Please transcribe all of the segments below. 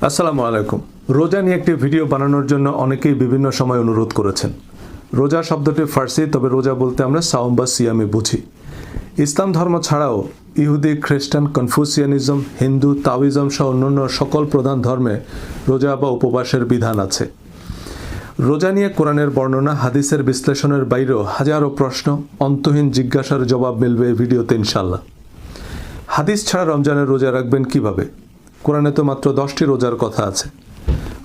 আসসালামু আলাইকুম। রোজা নিয়ে একটি ভিডিও বানানোর জন্য অনেকেই বিভিন্ন সময় অনুরোধ করেছেন। রোজা শব্দটি ফার্সি, তবে রোজা বলতে আমরা সাওম বা সিয়ামে বুঝি। ইসলাম ধর্ম ছাড়াও ইহুদি, খ্রিস্টান, কনফুসিয়ানিজম, হিন্দু, তাওইজম সহ অন্যান্য সকল প্রধান ধর্মে রোজা বা উপবাসের বিধান আছে। রোজা নিয়ে কোরআনের বর্ণনা, হাদিসের বিশ্লেষণের বাইরেও হাজারো প্রশ্ন, অন্তহীন জিজ্ঞাসার জবাব মিলবে এই ভিডিওতে ইনশাল্লাহ। হাদিস ছাড়া রমজানের রোজা রাখবেন কিভাবে? কোরআনে তো মাত্র 10টি রোজার কথা আছে।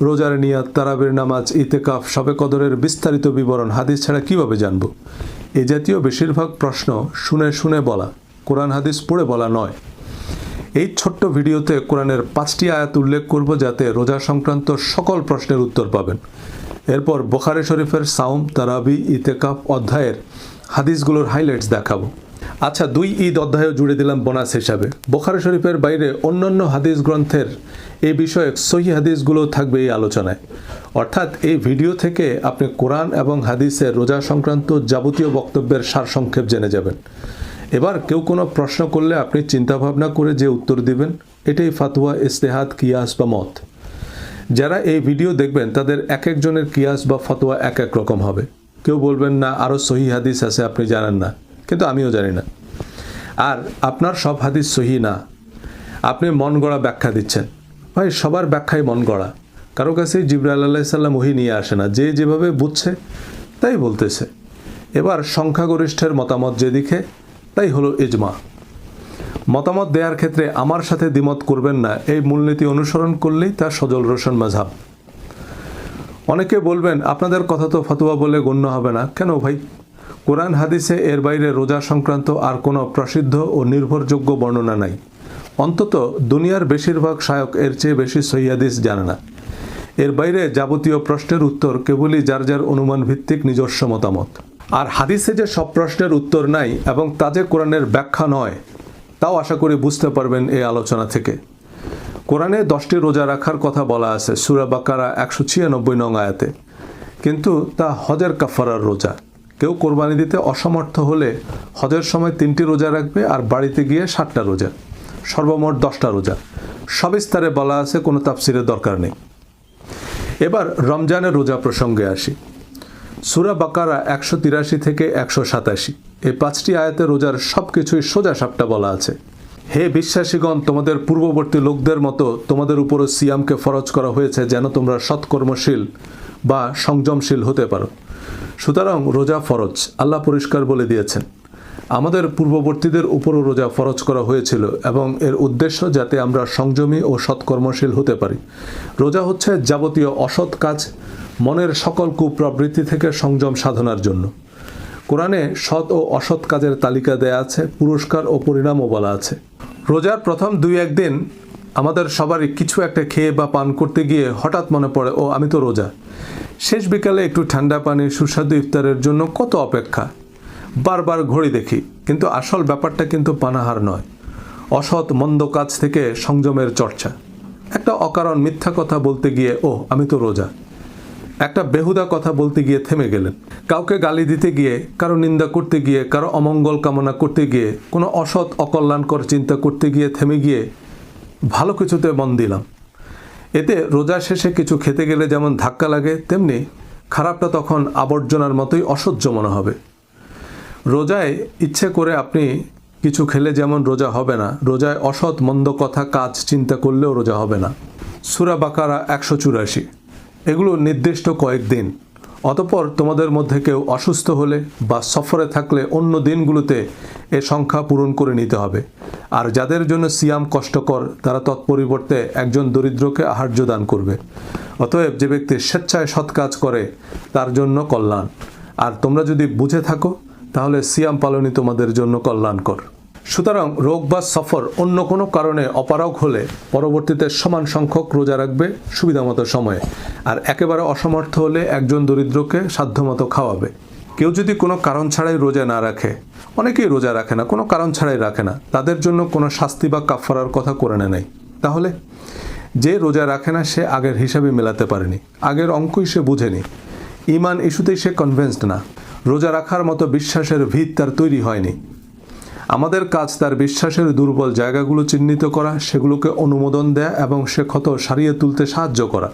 রোজার নিয়াত, তারাবির নামাজ, ইতেকাফ, শবে কদরের বিস্তারিত বিবরণ হাদিস ছাড়া কিভাবে জানব? এ জাতীয় বেশিরভাগ প্রশ্ন শুনে শুনে বলা, কোরআন হাদিস পড়ে বলা নয়। এই ছোট্ট ভিডিওতে কোরআনের 5টি আয়াত উল্লেখ করব, যাতে রোজা সংক্রান্ত সকল প্রশ্নের উত্তর পাবেন। এরপর বুখারী শরীফের সাওম, তারাবি, ইতেকাফ অধ্যায়ের হাদিসগুলোর হাইলাইটস দেখাবো। আচ্ছা, 2 ঈদ অধ্যায়ও জুড়ে দিলাম বোনাস হিসাবে। বুখারী শরীফের বাইরে অন্যান্য হাদিস গ্রন্থের এই বিষয়ে সহিহ হাদিসগুলো থাকবে এই আলোচনায়। অর্থাৎ এই ভিডিও থেকে আপনি কোরআন এবং হাদিসের রোজা সংক্রান্ত যাবতীয় বক্তব্যের সারসংক্ষেপ জেনে যাবেন। এবার কেউ কোনো প্রশ্ন করলে আপনি চিন্তাভাবনা করে যে উত্তর দিবেন, এটাই ফাতোয়া, ইজতিহাদ, কিয়াস বা মত। যারা এই ভিডিও দেখবেন তাদের এক একজনের কিয়াস বা ফতোয়া এক এক রকম হবে। কেউ বলবেন না আরও সহিহ হাদিস আছে, আপনি জানেন না, কিন্তু আমিও জানি না। আর আপনার সব হাদিস সহিহ না, আপনি মন গড়া ব্যাখ্যা দিচ্ছেন। ভাই, সবার ব্যাখ্যাই মন গড়া। কারো কাছেই জিবরাইল আলাইহিস সালাম ওহী নিয়ে আসে না, যে যেভাবে বুঝছে তাই বলতেছে। এবার সংখ্যাগরিষ্ঠের মতামত যেদিকে, তাই হলো ইজমা। মতামত দেওয়ার ক্ষেত্রে আমার সাথে দ্বিমত করবেন না, এই মূলনীতি অনুসরণ করলেই তা সজল রোশন মাযহাব। অনেকে বলবেন আপনাদের কথা তো ফতোয়া বলে গণ্য হবে না। কেন ভাই? কোরআন হাদিসে এর বাইরে রোজা সংক্রান্ত আর কোনো প্রসিদ্ধ ও নির্ভরযোগ্য বর্ণনা নাই। অন্তত দুনিয়ার বেশিরভাগ শায়ক এর চেয়ে বেশি সহিহ হাদিস জানে না। এর বাইরে যাবতীয় প্রশ্নের উত্তর কেবলই যার যার অনুমান ভিত্তিক নিজস্ব মতামত। আর হাদিসে যে সব প্রশ্নের উত্তর নাই এবং তা যে কোরআনের ব্যাখ্যা নয়, তাও আশা করি বুঝতে পারবেন এই আলোচনা থেকে। কোরআনে 10টি রোজা রাখার কথা বলা আছে সূরা বাকারা 196 নং আয়াতে, কিন্তু তা হজের কাফারার রোজা। কেউ কোরবানি দিতে অসমর্থ হলে হজের সময় 3টি রোজা রাখবে, আর বাড়িতে গিয়ে 7টা রোজা, সর্বমোট 10টা রোজা। সবিস্তারে বলা আছে, কোনো তাফসিরের দরকার নেই। এবার রমজানের রোজা প্রসঙ্গে আসি। সূরা বাকারা 183 থেকে 187, এই 5টি আয়াতে রোজার সব কিছুই সোজা সাপটা বলা আছে। হে বিশ্বাসীগণ, তোমাদের পূর্ববর্তী লোকদের মতো তোমাদের উপরও সিয়ামকে ফরজ করা হয়েছে, যেন তোমরা সৎকর্মশীল বা সংযমশীল হতে পারো। সুতরাং রোজা ফরজ, আল্লাহ পরিষ্কার বলে দিয়েছেন। আমাদের পূর্ববর্তীদের উপরও রোজা ফরজ করা হয়েছিল, এবং এর উদ্দেশ্য যাতে আমরা সংযমী ও সৎকর্মশীল হতে পারি। রোজা হচ্ছে যাবতীয় অসৎ কাজ, মনের সকল কুপ্রবৃত্তি থেকে সংযম সাধনার জন্য। কোরআনে সৎ ও অসৎ কাজের তালিকা দেয়া আছে, পুরস্কার ও পরিণামও বলা আছে। রোজার প্রথম 2-1 দিন আমাদের সবারই কিছু একটা খেয়ে বা পান করতে গিয়ে হঠাৎ মনে পড়ে, ও আমি তো রোজা। শেষ বিকালে একটু ঠান্ডা পানি, সুস্বাদু ইফতারের জন্য কত অপেক্ষা, বারবার ঘড়ি দেখি। কিন্তু আসল ব্যাপারটা কিন্তু পানাহার নয়, অসৎ মন্দ কাজ থেকে সংযমের চর্চা। একটা অকারণ মিথ্যা কথা বলতে গিয়ে ও আমি তো রোজা, একটা বেহুদা কথা বলতে গিয়ে থেমে গেলেন, কাউকে গালি দিতে গিয়ে, কারো নিন্দা করতে গিয়ে, কারো অমঙ্গল কামনা করতে গিয়ে, কোনো অসৎ অকল্যাণকর চিন্তা করতে গিয়ে থেমে গিয়ে ভালো কিছুতে মন দিলাম। এতে রোজা শেষে কিছু খেতে গেলে যেমন ধাক্কা লাগে, তেমনি খারাপটা তখন আবর্জনার মতোই অসহ্য মনে হবে। রোজায় ইচ্ছে করে আপনি কিছু খেলে যেমন রোজা হবে না, রোজায় অসৎ মন্দ কথা কাজ চিন্তা করলেও রোজা হবে না। সূরা বাকারা 184, এগুলো নির্দিষ্ট কয়েকদিন। অতঃপর তোমাদের মধ্যে কেউ অসুস্থ হলে বা সফরে থাকলে অন্য দিনগুলোতে এ সংখ্যা পূরণ করে নিতে হবে। আর যাদের জন্য সিয়াম কষ্টকর, তারা তৎপরিবর্তে একজন দরিদ্রকে আহার্য দান করবে। অতএব যে ব্যক্তি স্বেচ্ছায় সৎ কাজ করে তার জন্য কল্যাণ। আর তোমরা যদি বুঝে থাকো তাহলে সিয়াম পালনই তোমাদের জন্য কল্যাণকর। সুতরাং রোগ বা সফর অন্য কোনো কারণে অপারগ হলে পরবর্তীতে সমান সংখ্যক রোজা রাখবে সুবিধামতো সময়ে, আর একেবারে অসমর্থ হলে একজন দরিদ্রকে সাধ্যমতো খাওয়াবে। কেউ যদি কোনো কারণ ছাড়াই রোজা না রাখে, অনেকেই রোজা রাখে না, কোনো কারণ ছাড়াই রাখে না, তাদের জন্য কোনো শাস্তি বা কাফারার কথা কোরআনে নেই। তাহলে যে রোজা রাখে না সে আগের হিসাবে মেলাতে পারেনি, আগের অঙ্কই সে বুঝেনি, ঈমান ইস্যুতেই সে কনভিন্সড না, রোজা রাখার মতো বিশ্বাসের ভিত তার তৈরি হয়নি। আমাদের কাজ তার বিশ্বাসের দুর্বল জায়গাগুলো চিহ্নিত করা, সেগুলোকে অনুমোদন দেয়া এবং সে ক্ষত সারিয়ে তুলতে সাহায্য করা।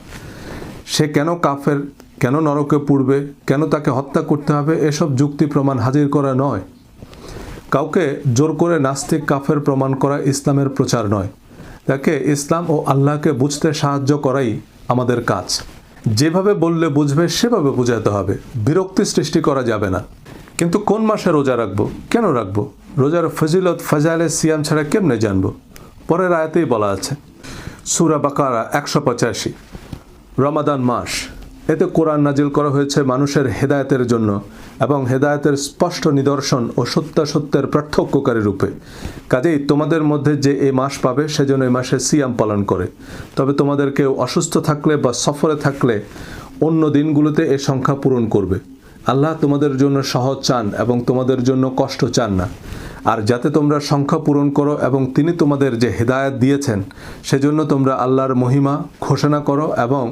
সে কেন কাফের, কেন নরকে পুড়বে, কেন তাকে হত্যা করতে হবে, এসব যুক্তি প্রমাণ হাজির করা নয়। কাউকে জোর করে নাস্তিক কাফের প্রমাণ করা ইসলামের প্রচার নয়। তাকে ইসলাম ও আল্লাহকে বুঝতে সাহায্য করাই আমাদের কাজ। যেভাবে বললে বুঝবে সেভাবে বোঝাতে হবে, বিরক্তি সৃষ্টি করা যাবে না। কিন্তু কোন মাসে রোজা রাখবো, কেন রাখবো, রোজার ফজিলত ফাজাইলে সিয়াম ছাড়া কেমনে জানবো? পরের আয়াতেই বলা আছে, সূরা বাকারা 185, রমাদান মাস। এতে কোরআন নাজিল করা হয়েছে মানুষের হেদায়েতের জন্য এবং হেদায়েতের স্পষ্ট নিদর্শন ও সত্যাসত্যের পার্থক্যকারী রূপে। কাজেই তোমাদের মধ্যে যে এই মাস পাবে সেজন্য এই মাসে সিয়াম পালন করে। তবে তোমাদের কেউ অসুস্থ থাকলে বা সফরে থাকলে অন্য দিনগুলোতে এ সংখ্যা পূরণ করবে। আল্লাহ তোমাদের জন্য সহজ চান এবং তোমাদের জন্য কষ্ট চান না। আর যাতে তোমরা সংখ্যা পূরণ করো এবং তিনি তোমাদের যে হেদায়েত দিয়েছেন সেজন্য তোমরা আল্লাহর মহিমা ঘোষণা করো এবং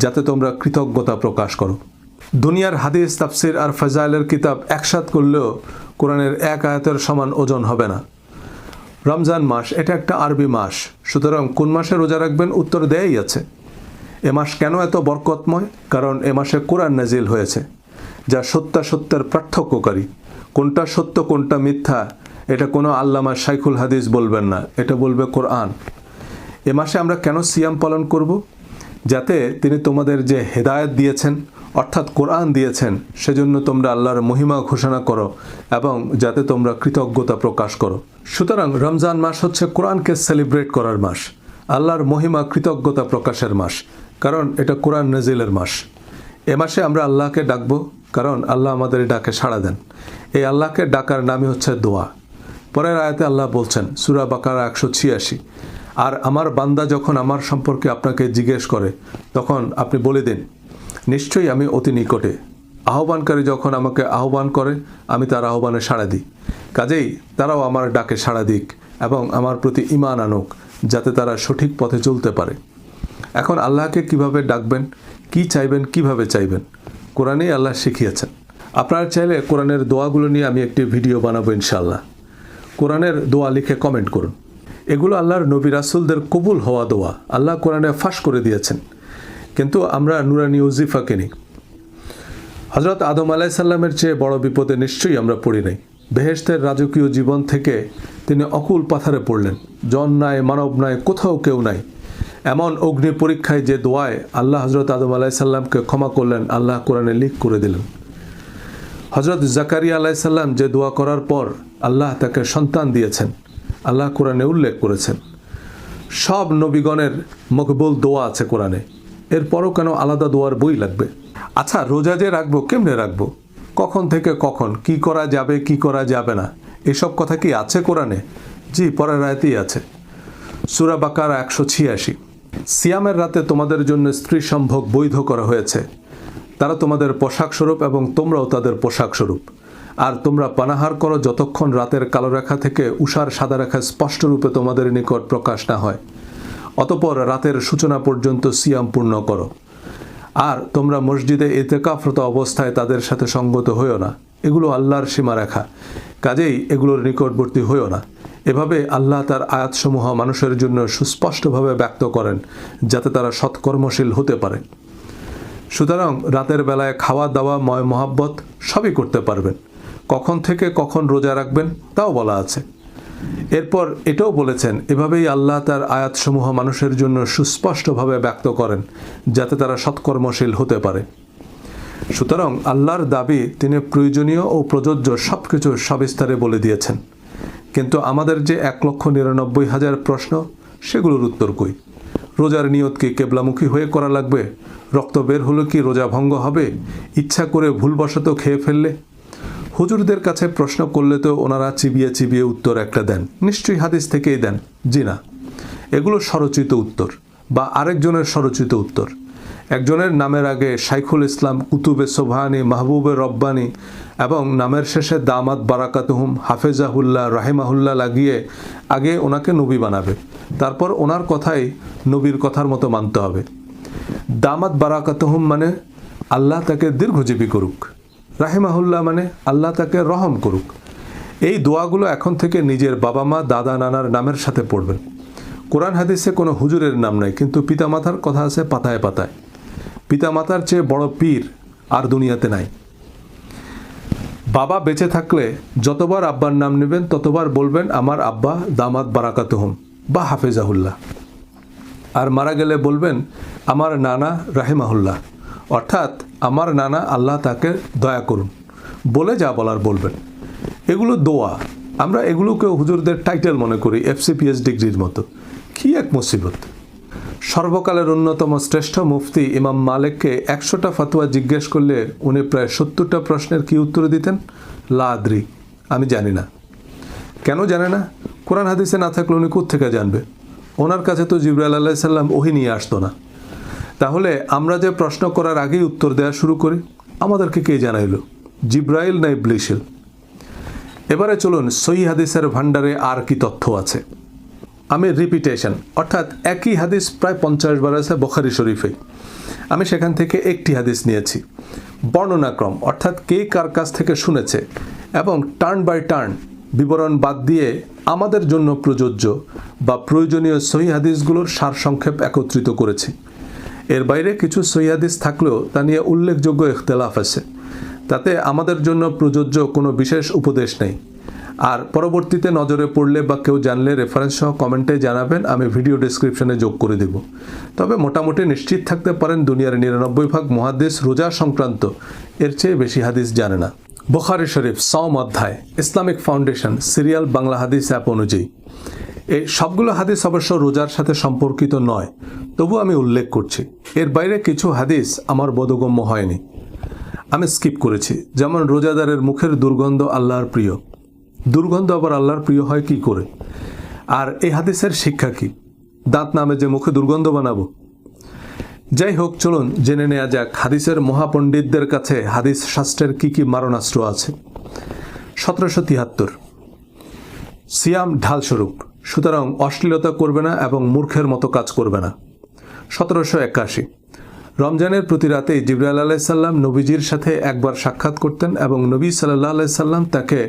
যাতে তোমরা কৃতজ্ঞতা প্রকাশ করো। দুনিয়ার হাদিস, তাফসির আর ফাজাইলের কিতাব একসাথ করলেও কোরআনের এক আয়াতের সমান ওজন হবে না। রমজান মাস এটা একটা আরবি মাস, সুতরাং কোন মাসে রোজা রাখবেন উত্তর দেয়াই আছে। এ মাস কেন এত বরকতময়? কারণ এ মাসে কোরআন নাজিল হয়েছে যা সত্যাসত্যের পার্থক্যকারী। কোনটা সত্য কোনটা মিথ্যা এটা কোনো আল্লামা শাইখুল হাদিস বলবেন না, এটা বলবে কোরআন। এ মাসে আমরা কেন সিয়াম পালন করব? যাতে তিনি তোমাদের যে হেদায়েত দিয়েছেন অর্থাৎ কোরআন দিয়েছেন সেজন্য তোমরা আল্লাহর মহিমা ঘোষণা করো এবং যাতে তোমরা কৃতজ্ঞতা প্রকাশ করো। সুতরাং রমজান মাস হচ্ছে কোরআনকে সেলিব্রেট করার মাস, আল্লাহর মহিমা কৃতজ্ঞতা প্রকাশের মাস, কারণ এটা কোরআন নাজিলের মাস। এ মাসে আমরা আল্লাহকে ডাকবো কারণ আল্লাহ আমাদের ডাকে সাড়া দেন। এই আল্লাহকে ডাকার নামই হচ্ছে দোয়া। পরের আয়াতে আল্লাহ বলছেন, সূরা বাকারা 186, আর আমার বান্দা যখন আমার সম্পর্কে আপনাকে জিজ্ঞেস করে তখন আপনি বলে দিন, নিশ্চয়ই আমি অতি নিকটে। আহ্বানকারী যখন আমাকে আহ্বান করে আমি তার আহ্বানে সাড়া দিই। কাজেই তারাও আমার ডাকে সাড়া দিক এবং আমার প্রতি ঈমান আনুক যাতে তারা সঠিক পথে চলতে পারে। এখন আল্লাহকে কিভাবে ডাকবেন, কি চাইবেন, কিভাবে চাইবেন, কোরআনেই আল্লাহ শিখিয়েছেন। আপনারা চাইলে কোরআনের দোয়াগুলো নিয়ে আমি একটি ভিডিও বানাবো ইনশাআল্লাহ। কোরআনের দোয়া লিখে কমেন্ট করুন। এগুলো আল্লাহর নবী রাসূলদের কবুল হওয়া দোয়া, আল্লাহ কোরআনে ফাঁস করে দিয়েছেন। কিন্তু আমরা নুরানি ওজিফাকে নিই। হযরত আদম আলাইহিস সালামের চেয়ে বড় বিপদে নিশ্চয়ই আমরা পড়ি নাই। বেহেশতের রাজকীয় জীবন থেকে তিনি অকুল পাথারে পড়লেন। জন নাই, মানব নাই, কোথাও কেউ নাই। এমন অগ্নি পরীক্ষায় যে দোয়ায় আল্লাহ হযরত আদম আলাইহিস সালামকে ক্ষমা করলেন, আল্লাহ কোরআনে লিখ করে দিলেন। হযরত জাকারিয়া আলাইহিস সালাম যে দোয়া করার পর আল্লাহ তাকে সন্তান দিয়েছেন, আল্লাহ কোরআনে উল্লেখ করেছেন। সব নবীগণের মকবুল দোয়া আছে কোরআনে, এরপরও কেন আলাদা দোয়ার বই লাগবে? আচ্ছা, রোজা যে রাখবো কেমনে রাখবো, কখন থেকে কখন, কি করা যাবে কি করা যাবে না, এসব কথা কি আছে কোরআনে? জি, পরের আয়াতেই আছে, সূরা বাকারা 186। সিয়ামের রাতে তোমাদের জন্য স্ত্রী সম্ভোগ বৈধ করা হয়েছে, তারা তোমাদের পোশাক স্বরূপ এবং তোমরাও তাদের পোশাক স্বরূপ। আর তোমরা পানাহার করো যতক্ষণ রাতের কালো রেখা থেকে উষার সাদা রেখা স্পষ্টরূপে তোমাদের নিকট প্রকাশ না হয়। অতঃপর রাতের সূচনা পর্যন্ত সিয়াম পূর্ণ করো। আর তোমরা মসজিদে ইতিকাফরত অবস্থায় তাদের সাথে সঙ্গত হইও না, এগুলো আল্লাহর সীমারেখা, কাজেই এগুলোর নিকটবর্তী হইও না। এভাবে আল্লাহ তার আয়াতসমূহ মানুষের জন্য সুস্পষ্টভাবে ব্যক্ত করেন যাতে তারা সৎকর্মশীল হতে পারে। সুতরাং রাতের বেলায় খাওয়া দাওয়া, ময় মহাব্বত সবই করতে পারবেন। কখন থেকে কখন রোজা রাখবেন তাও বলা আছে। এরপর এটাও বলেছেন, এভাবেই আল্লাহ তার আয়াতসমূহ মানুষের জন্য সুস্পষ্টভাবে ব্যক্ত করেন যাতে তারা সৎকর্মশীল হতে পারে। সুতরাং আল্লাহর দাবি তিনি প্রয়োজনীয় ও প্রযোজ্য সব কিছু সবিস্তারে বলে দিয়েছেন। কিন্তু আমাদের যে 1,99,000 প্রশ্ন, সেগুলোর উত্তর কই? রোজার নিয়ত কি কেবলামুখী হয়ে করা লাগবে? রক্ত বের হলো কি রোজা ভঙ্গ হবে? ইচ্ছা করে ভুলবশত খেয়ে ফেললে? হুজুরদের কাছে প্রশ্ন করলে তো ওনারা চিবিয়ে চিবিয়ে উত্তর একটা দেন, নিশ্চয়ই হাদিস থেকেই দেন। জি না, এগুলো স্বরচিত উত্তর বা আরেকজনের স্বরচিত উত্তর। একজনের নামের আগে শাইখুল ইসলাম, কুতুবে সোবহানি, মাহবুবে রব্বানি এবং নামের শেষে দামাত বারাকাতুহুম, হাফেজাহুল্লাহ, রাহিমাহুল্লাহ লাগিয়ে আগে ওনাকে নবী বানাবে, তারপর ওনার কথাই নবীর কথার মতো মানতে হবে। দামাত বারাকাতুহুম মানে আল্লাহ তাকে দীর্ঘজীবী করুক, রাহিমাহুল্লাহ মানে আল্লাহ তাকে রহম করুক। এই দোয়াগুলো এখন থেকে নিজের বাবা মা দাদা নানার নামের সাথে পড়বেন। কোরআন হাদিসে কোনো হুজুরের নাম নাই, কিন্তু পিতামাতার কথা আছে পাতায় পাতায়। পিতামাতার চেয়ে বড় পীর আর দুনিয়াতে নাই। বাবা বেঁচে থাকলে যতবার আব্বার নাম নেবেন ততবার বলবেন আমার আব্বা দামাত বারাকাতুহুম বা হাফেজাহুল্লাহ, আর মারা গেলে বলবেন আমার নানা রাহিমাহুল্লাহ, অর্থাৎ আমার নানা আল্লাহ তাকে দয়া করুন বলে যা বলার বলবেন। এগুলো দোয়া, আমরা এগুলোকে হুজুরদের টাইটেল মনে করি, FCPS ডিগ্রির মতো। কি এক মুসিবত! সর্বকালের অন্যতম শ্রেষ্ঠ মুফতি ইমাম মালিককে 100টা ফতোয়া জিজ্ঞেস করলে উনি প্রায় 70টা প্রশ্নের কি উত্তর দিতেন? লা আদরি, আমি জানি না। কেন জানে না? কোরআন হাদিসে না থাকলে উনি কোত্থেকে জানবে? ওনার কাছে তো জিবরাইল আলাইহিস সালাম ওহী নিয়ে আসতো না। তাহলে আমরা যে প্রশ্ন করার আগেই উত্তর দেওয়া শুরু করি, আমাদেরকে কে জানাইলো? জিবরাইল না ইবলীসিল? এবারে চলুন সহিহ হাদিসের ভান্ডারে আর কি তথ্য আছে। আমি রিপিটেশন, অর্থাৎ একই হাদিস প্রায় 50 বার আছে বুখারী শরীফে। আমি সেখান থেকে একটি হাদিস নিয়েছি। বর্ণনাক্রম, অর্থাৎ কে কার কাছ থেকে শুনেছে, এবং টার্ন বাই টার্ন বিবরণ বাদ দিয়ে আমাদের জন্য প্রযোজ্য বা প্রয়োজনীয় সহিহ হাদিসগুলোর সারসংক্ষেপ একত্রিত করেছি। এর বাইরে কিছু সহিহ হাদিস থাকলেও তা নিয়ে উল্লেখযোগ্য ইখতিলাফ আছে। তাতে আমাদের জন্য প্রযোজ্য কোনো বিশেষ উপদেশ নেই। আর পরবর্তীতে নজরে পড়লে বা কেউ জানলে রেফারেন্স সহ কমেন্টে জানাবেন, আমি ভিডিও ডেসক্রিপশনে যোগ করে দেব। তবে মোটামুটি নিশ্চিত থাকতে পারেন দুনিয়ার 99% মুহাদ্দিস রোজা সংক্রান্ত এর চেয়ে বেশি হাদিস জানে না। বুখারী শরীফ সাওম অধ্যায়, ইসলামিক ফাউন্ডেশন সিরিয়াল বাংলা হাদিস অ্যাপ অনুযায়ী এই সবগুলো হাদিস অবশ্য রোজার সাথে সম্পর্কিত নয়, তবু আমি উল্লেখ করছি। এর বাইরে কিছু হাদিস আমার বোধগম্য হয়নি, আমি স্কিপ করেছি। যেমন রোজাদারের মুখের দুর্গন্ধ আল্লাহর প্রিয়। দুর্গন্ধ আবার আল্লাহর প্রিয় হয় কি করে? আর এই হাদিসের শিক্ষা কি? দাঁত নামে যে মুখে দুর্গন্ধ বানাবো? যাই হোক, চলুন জেনে নেওয়া যাক হাদিসের মহাপণ্ডিতদের কাছে হাদিস শাস্ত্রের কি কি মারণাস্ত্র আছে। 1773 সিয়াম ঢালস্বরূপ, সুতরাং অশ্লীলতা করবে না এবং মূর্খের মতো কাজ করবে না। 1781 রমজানের প্রতি রাতেই জিবরাইল আলাইহিস সালাম নবীজির সাথে একবার সাক্ষাৎ করতেন এবং নবী সাল্লাল্লাহু আলাইহি সাল্লাম তাকে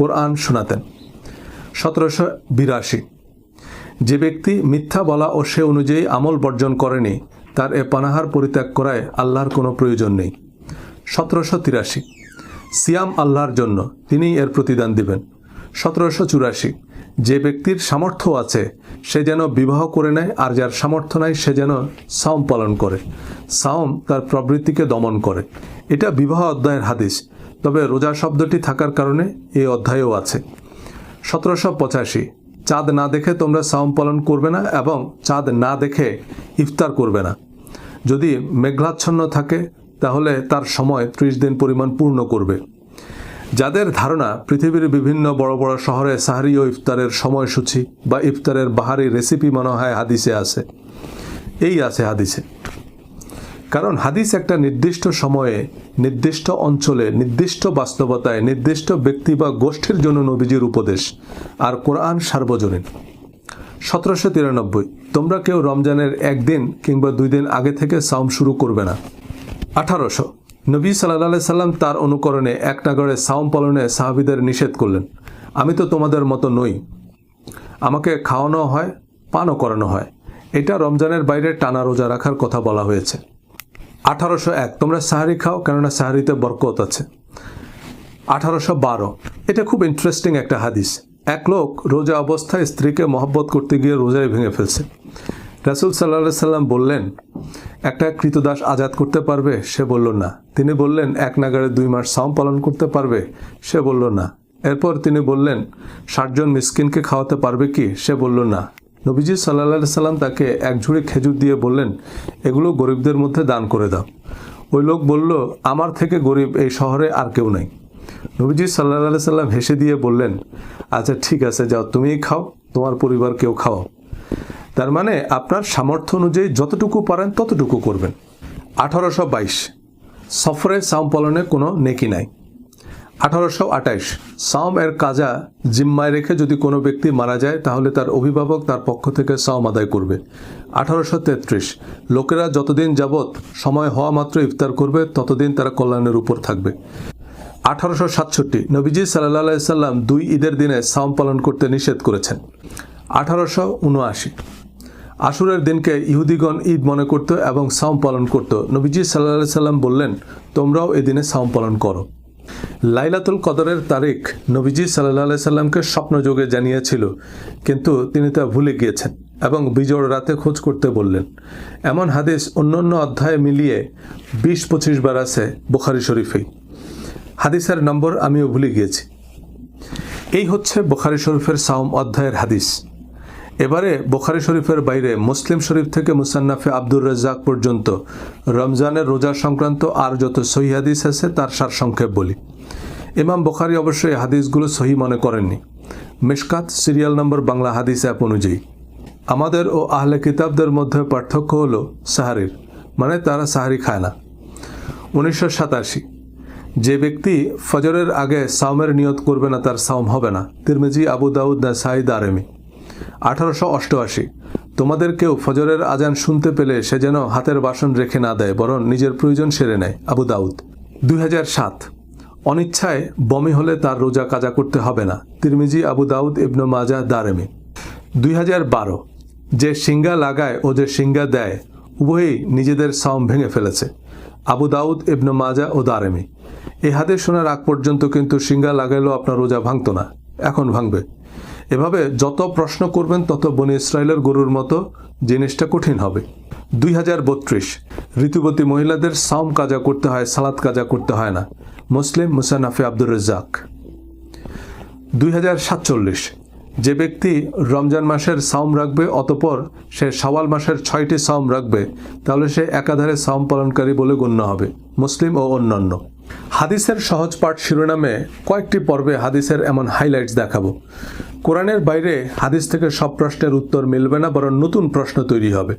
কোরআন শোনাতেন। 1782 যে ব্যক্তি মিথ্যা বলা ও সে অনুযায়ী আমল বর্জন করেনি, তার এ পানাহার পরিত্যাগ করায় আল্লাহর কোনো প্রয়োজন নেই। 1783 সিয়াম আল্লাহর জন্য, তিনিই এর প্রতিদান দিবেন। 1784 যে ব্যক্তির সামর্থ্য আছে সে যেন বিবাহ করে নেয়, আর যার সামর্থ্য নাই সে যেন সাওম পালন করে। সাওম তার প্রবৃত্তিকে দমন করে। এটা বিবাহ অধ্যায়ের হাদিস, তবে রোজা শব্দটি থাকার কারণে এই অধ্যায়েও আছে। 1785 চাঁদ না দেখে তোমরা সাওম পালন করবে না এবং চাঁদ না দেখে ইফতার করবে না। যদি মেঘাচ্ছন্ন থাকে তাহলে তার সময় 30 দিন পরিমাণ পূর্ণ করবে। যাদের ধারণা পৃথিবীর বিভিন্ন বড় বড় শহরে সাহরি ও ইফতারের সময়সূচি বা ইফতারের বাহারি রেসিপি মনে হয় হাদিসে আছে, এই আছে হাদিসে। কারণ হাদিস একটা নির্দিষ্ট সময়ে, নির্দিষ্ট অঞ্চলে, নির্দিষ্ট বাস্তবতায়, নির্দিষ্ট ব্যক্তি বা গোষ্ঠীর জন্য নবীজির উপদেশ, আর কোরআন সার্বজনীন। 1793 তোমরা কেউ রমজানের একদিন কিংবা 2 দিন আগে থেকে সাওম শুরু করবে না। 1800 নবী সাল্লাল্লাহু আলাইহি সাল্লাম তার অনুকরণে এক নাগাড়ে সাওম পালনে সাহাবীদের নিষেধ করলেন। আমি তো তোমাদের মতো নই, আমাকে খাওয়ানো হয়, পানও করানো হয়। এটা রমজানের বাইরে টানা রোজা রাখার কথা বলা হয়েছে। 1801 তোমরা সাহারি খাও, কেননা সাহারিতে বরকত আছে। 1812 এটা খুব ইন্টারেস্টিং একটা হাদিস। এক লোক রোজা অবস্থায় স্ত্রীকে মহব্বত করতে গিয়ে রোজায় ভেঙে ফেলছে। রাসূল সাল্লাল্লাহু আলাইহি সাল্লাম বললেন, একটা কৃতদাস আজাদ করতে পারবে? সে বলল না। তিনি বললেন, এক নাগাড়ে 2 মাস সাওম পালন করতে পারবে? সে বলল না। এরপর তিনি বললেন, 60 জন মিসকিনকে খাওয়াতে পারবে কি? সে বলল না। নবীজি সাল্লাল্লাহু আলাইহি সাল্লাম তাকে এক ঝুড়ি খেজুর দিয়ে বললেন, এগুলো গরিবদের মধ্যে দান করে দাও। ওই লোক বলল, আমার থেকে গরিব এই শহরে আর কেউ নাই। নবীজি সাল্লাল্লাহু আলাইহি সাল্লাম হেসে দিয়ে বললেন, আচ্ছা ঠিক আছে, যাও তুমিই খাও, তোমার পরিবার কেউ খাওয়াও। তার মানে আপনার সামর্থ্য অনুযায়ী যতটুকু পারেন ততটুকু করবেন। 1822 সফরে সাওম পালনে কোনো নেকি নাই। 1828 সাওম এর কাজা জিম্মায় রেখে যদি কোনো ব্যক্তি মারা যায় তাহলে তার অভিভাবক তার পক্ষ থেকে সাওম আদায় করবে। 1833 লোকেরা যতদিন যাবৎ সময় হওয়া মাত্র ইফতার করবে ততদিন তারা কল্যাণের উপর থাকবে। 1867 নবীজি সাল্লাল্লাহু আলাইহি সাল্লাম 2 ঈদের দিনে সাওম পালন করতে নিষেধ করেছেন। 1879 আশুরের দিনকে ইহুদিগণ ঈদ মনে করত এবং সাওম পালন করত। নবীজি সাল্লাল্লাহু আলাইহি সাল্লাম বললেন, তোমরাও এই দিনে সাওম পালন করো। লাইলাতুল কদরের তারিখ নবীজি সাল্লাল্লাহু আলাইহি সাল্লামকে স্বপ্নযোগে জানিয়েছিল, কিন্তু তিনি তা ভুলে গিয়েছেন এবং বিজোড় রাতে খোঁজ করতে বললেন। এমন হাদিস অন্যান্য অধ্যায়ে মিলিয়ে 20-25 বার আছে বুখারী শরীফেই। হাদিসের নম্বর আমিও ভুলে গিয়েছি। এই হচ্ছে বুখারী শরীফের সাওম অধ্যায়ের হাদিস। এবারে বুখারী শরীফের বাইরে মুসলিম শরীফ থেকে মুসান্নাফে আব্দুর রাজ্জাক পর্যন্ত রমজানের রোজা সংক্রান্ত আর যত সহিহ হাদিস আছে তার সারসংক্ষেপ বলি। ইমাম বুখারী অবশ্যই হাদিসগুলো সহিহ মনে করেননি। মিশকাত সিরিয়াল নম্বর বাংলা হাদিস অ্যাপ অনুযায়ী। আমাদের ও আহলে কিতাবদের মধ্যে পার্থক্য হলো সাহারির, মানে তারা সাহারি খায় না। 1987 যে ব্যক্তি ফজরের আগে সাওমের নিয়ত করবে না তার সাওম হবে না। তিরমিজি, আবু দাউদ, নাসাই, দারেমি। 1888 তোমাদের কেউ ফজরের আজান শুনতে পেলে সে যেন হাতের বাসন রেখে না দেয়, বরং নিজের প্রয়োজন সেরে নেয়। আবু দাউদ। 2007 অনিচ্ছায় বমি হলে তার রোজা কাজা করতে হবে না। তিরমিজি, আবু দাউদ, ইবনে মাজাহ, দারেমি। 2012 যে সিঙ্গা লাগায় ও যে সিঙ্গা দেয় উভয়ই নিজেদের সাওম ভেঙে ফেলেছে। আবু দাউদ, ইবনে মাজাহ ও দারেমি। এই হাদিস শোনার আগ পর্যন্ত কিন্তু সিঙ্গা লাগাইলেও আপনার রোজা ভাঙত না, এখন ভাঙবে। এভাবে যত প্রশ্ন করবেন তত বনি ইসরায়েলের গরুর মতো জিনিসটা কঠিন হবে। 2032 ঋতুবতী মহিলাদের সাওম কাজা করতে হয়, সালাত কাজা করতে হয় না। মুসলিম, মুসান্নাফে আব্দুর রাজ্জাক। 2047 যে ব্যক্তি রমজান মাসের সাওম রাখবে অতঃপর সে শাওয়াল মাসের 6টি সাওম রাখবে, তাহলে সে একাধারে সাওম পালনকারী বলে গণ্য হবে। মুসলিম ও অন্যান্য। হাদিসের সহজ পাঠ শিরোনামে কয়েকটি পর্বে হাদিসের এমন হাইলাইটস দেখাবো। কোরআনের বাইরে হাদিস থেকে সব প্রশ্নের উত্তর মিলবে না, বরং নতুন প্রশ্ন তৈরি হবে।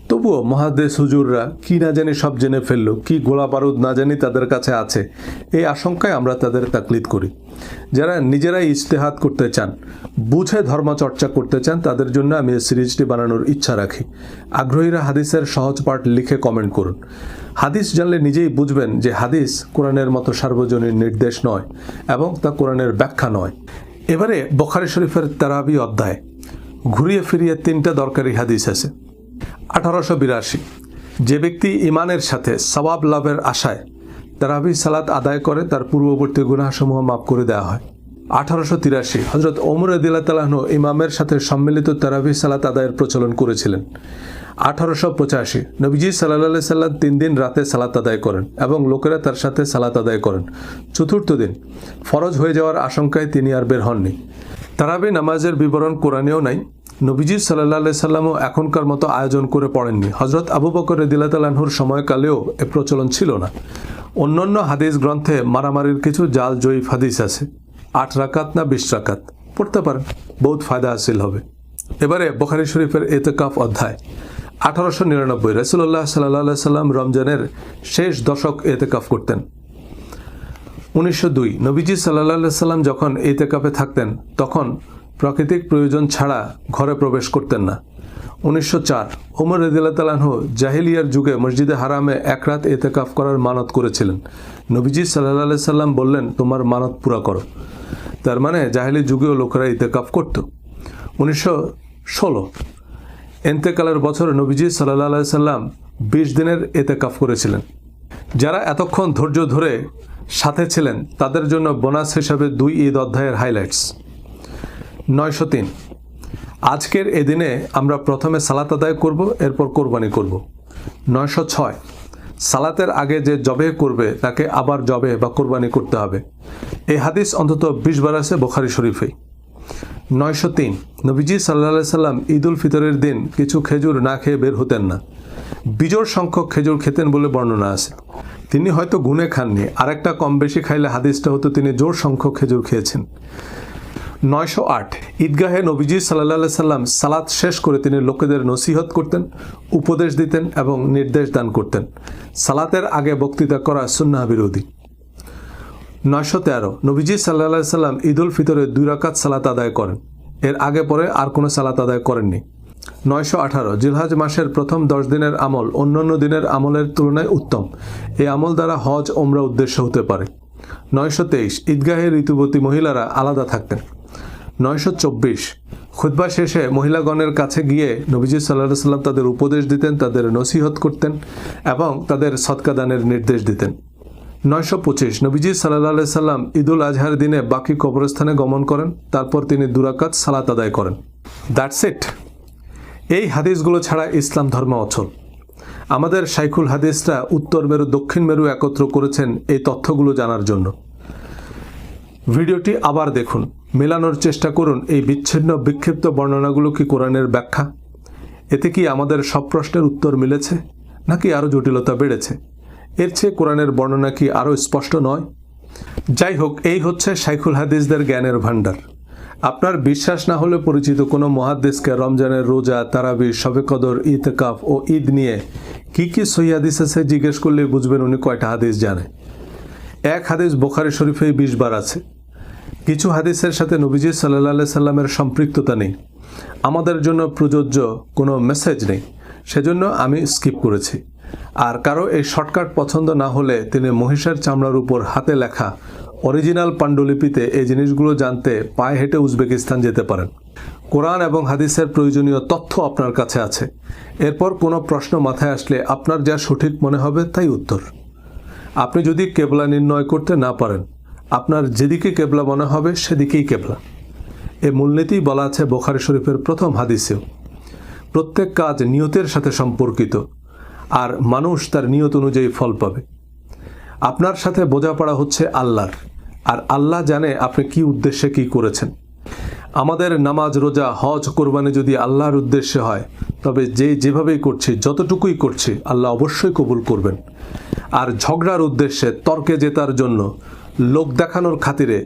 তবুও মহাদেশ হুজুররা কি না জানি সব জেনে ফেললো, কি গোলা বারুদ না জানি তাদের কাছে আছে, এই আশঙ্কায় আমরা তাদের তাকলিদ করি। যারা নিজেরাই ইজতেহাদ করতে চান, বুঝে ধর্মচর্চা করতে চান, তাদের জন্য আমি এই সিরিজটি বানানোর ইচ্ছা রাখি। আগ্রহীরা হাদিসের সহজ পাঠ লিখে কমেন্ট করুন। হাদিস জানলে নিজেই বুঝবেন যে হাদিস কোরআনের মতো সার্বজনীন নির্দেশ নয় এবং তা কোরআনের ব্যাখ্যা নয়। এবারে বুখারী শরীফের তারাবি অধ্যায়। ঘুরিয়ে ফিরিয়ে 3টা দরকারি হাদিস আছে। 1882 যে ব্যক্তি ইমানের সাথে সওয়াব লাভের আশায় তারাবি সালাত আদায় করে তার পূর্ববর্তী গুনাহসমূহ মাফ করে দেওয়া হয়। 1883 হযরত ওমর রাদিয়াল্লাহু তাআলা আনহু ইমামের সাথে সম্মিলিত তারাবি সালাত আদায়ের প্রচলন করেছিলেন। 1885 নবীজি সাল্লাল্লাহু আলাইহি সাল্লাম 3 দিন রাতে সালাত আদায় করেন এবং লোকেরা তার সাথে সালাত আদায় করেন। চতুর্থ দিন ফরজ হয়ে যাওয়ার আশঙ্কায় তিনি আর বের হননি। তারাবি নামাজের বিবরণ কোরআনেও নাই। নবীজি সাল্লাল্লাহু আলাইহি সাল্লামও এখনকার মতো আয়োজন করে পড়েননি। হযরত আবু বকর রাদিয়াল্লাহু তাআলা আনহুর সময়কালেও এ প্রচলন ছিল না। অন্যান্য হাদিস গ্রন্থে মারামারির কিছু জাল জয়ীফ হাদিস আছে। 8 রাকাত না 20 রাকাত পড়তে পারেন, বহুত ফায়দা হাসিল হবে। এবারে বুখারী শরীফের ইতিকাফ অধ্যায়। 1899 রাসূলুল্লাহ সাল্লাল্লাহু আলাইহি সাল্লাম রমজানের শেষ দশক ইতিকাফ করতেন। 1902 নবীজি সাল্লাল্লাহু আলাইহি সাল্লাম যখন ইতিকাফে থাকতেন তখন প্রাকৃতিক প্রয়োজন ছাড়া ঘরে প্রবেশ করতেন না। 1904 ওমর রাদিয়াল্লাহু তাআলা আনহু জাহিলিয়ার যুগে মসজিদে হারামে 1 রাত ইতিকাফ করার মানত করেছিলেন। নবীজি সাল্লাল্লাহু আলাইহি সাল্লাম বললেন, তোমার মানত পুরা করো। তার মানে জাহিলি যুগেও লোকেরা ইতিকাফ করত। 1916 ইন্তেকালের বছর নবীজি সাল্লাল্লাহু আলাইহি সাল্লাম 20 দিনের ইতিকাফ করেছিলেন। যারা এতক্ষণ ধৈর্য ধরে সাথে ছিলেন তাদের জন্য বোনাস হিসাবে 2 ঈদ অধ্যায়ের হাইলাইটস। 903 আজকের এই দিনে আমরা প্রথমে সালাত আদায় করব, এরপর কোরবানি করব। 906 সালাতের আগে যে জবে করবে তাকে আবার জবে বা কোরবানি করতে হবে। এই হাদিস অন্তত 20 বার আছে বুখারী শরীফে। 903 নবীজি সাল্লাল্লাহু আলাইহি সাল্লাম ঈদ উল ফিতরের দিন কিছু খেজুর না খেয়ে বের হতেন না। বিজোড় সংখ্যক খেজুর খেতেন বলে বর্ণনা আছে। তিনি হয়তো গুনে খাননি, আরেকটা কম বেশি খাইলে হাদিসটা হতো তিনি জোড় সংখ্যক খেজুর খেয়েছেন। 908 ঈদগাহে নবীজি সাল্লাল্লাহু আলাইহি সাল্লাম সালাত শেষ করে তিনি লোকেদের নসিহত করতেন, উপদেশ দিতেন এবং নির্দেশ দান করতেন। সালাতের আগে বক্তৃতা করা সুন্নাহ বিরোধী। 913 নবীজি সাল্লাল্লাহু আলাইহি সাল্লাম ঈদ উল ফিতরে 2 রাকাত সালাত আদায় করেন, এর আগে পরে আর কোনো সালাত আদায় করেননি। 918 জিলহজ মাসের প্রথম 10 দিনের আমল অন্যান্য দিনের আমলের তুলনায় উত্তম। এই আমল দ্বারা হজ ওমরা উদ্দেশ্য হতে পারে। 923 ঈদগাহে ঋতুবতী মহিলারা আলাদা থাকতেন। 924 খুতবা শেষে মহিলাগণের কাছে গিয়ে নবীজি সাল্লাল্লাহু আলাইহি সাল্লাম তাদের উপদেশ দিতেন, তাদের নসিহত করতেন এবং তাদের সদকা দানের নির্দেশ দিতেন। 925 নবীজি সাল্লাল্লাহু আলাইহি সাল্লাম ঈদুল আজহার দিনে বাকি কবরস্থানে গমন করেন, তারপর তিনি 2 রাকাত সালাত আদায় করেন। That's it. এই হাদিসগুলো ছাড়া ইসলাম ধর্ম অচল। আমাদের শাইখুল হাদিসরা উত্তর মেরু দক্ষিণ মেরু একত্র করেছেন এই তথ্যগুলো জানার জন্য। ভিডিওটি আবার দেখুন, মেলানোর চেষ্টা করুন এই বিচ্ছিন্ন বিক্ষিপ্ত বর্ণনাগুলো কি কোরআনের ব্যাখ্যা। এতে কি আমাদের সব প্রশ্নের উত্তর মিলেছে নাকি আরও জটিলতা বেড়েছে? এর চেয়ে কোরআনের বর্ণনা কি আরও স্পষ্ট নয়? যাই হোক, এই হচ্ছে শাইখুল হাদিসদের জ্ঞানের ভাণ্ডার। আপনার বিশ্বাস না হলে পরিচিত কোনো মুহাদ্দিসকে রমজানের রোজা, তারাবি, শবে কদর, ইতিকাফ ও ঈদ নিয়ে কি সহিহ হাদিস আছে জিজ্ঞেস করলে বুঝবেন উনি কয়টা হাদিস জানে। এক হাদিস বুখারী শরীফেই 20 বার আছে। কিছু হাদিসের সাথে নবীজি সাল্লাল্লাহু আলাইহি সাল্লামের সম্পৃক্ততা নেই, আমাদের জন্য প্রযোজ্য কোনো মেসেজ নেই, সেজন্য আমি স্কিপ করেছি। আর কারো এই শর্টকাট পছন্দ না হলে তিনি মহিষের চামড়ার উপর হাতে লেখা অরিজিনাল পাণ্ডুলিপিতে এই জিনিসগুলো জানতে পায়ে হেঁটে উজবেকিস্তান যেতে পারেন। কোরআন এবং হাদিসের প্রয়োজনীয় তথ্য আপনার কাছে আছে। এরপর কোনো প্রশ্ন মাথায় আসলে আপনার যা সঠিক মনে হবে তাই উত্তর। আপনি যদি কেবলা নির্ণয় করতে না পারেন, আপনার যেদিকে কেবলা মনে হবে সেদিকেই কেবলা। এ মূলনীতি বলা আছে বুখারী শরীফের প্রথম হাদিসেও। প্রত্যেক কাজ নিয়তের সাথে সম্পর্কিত, আর মানুষ তার নিয়ত অনুযায়ী ফল পাবে। আপনার সাথে বোঝাপড়া হচ্ছে আল্লাহর, আর আল্লাহ জানে আপনি কি উদ্দেশ্যে কি করেছেন। আমাদের নামাজ, রোজা, হজ, কোরবানি যদি আল্লাহর উদ্দেশ্যে হয়, তবে যেভাবেই করছি, যতটুকুই করছি, আল্লাহ অবশ্যই কবুল করবেন। আর ঝগড়ার উদ্দেশ্যে, তর্কে জেতার জন্য, লোক দেখানোর খাতিরে,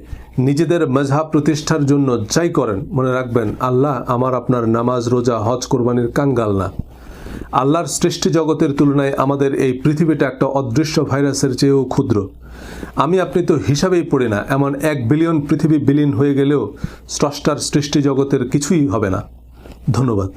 নিজেদের মজহাব প্রতিষ্ঠার জন্য যাই করেন, মনে রাখবেন আল্লাহ আমার আপনার নামাজ, রোজা, হজ, কোরবানির কাঙ্গাল না। আল্লাহর সৃষ্টি জগতের তুলনায় আমাদের এই পৃথিবীটা একটা অদৃশ্য ভাইরাসের চেয়েও ক্ষুদ্র। আমি আপনি তো হিসাবেই পড়ি না, এমন 1 বিলিয়ন পৃথিবী বিলীন হয়ে গেলেও স্রষ্টার সৃষ্টি জগতের কিছুই হবে না। ধন্যবাদ।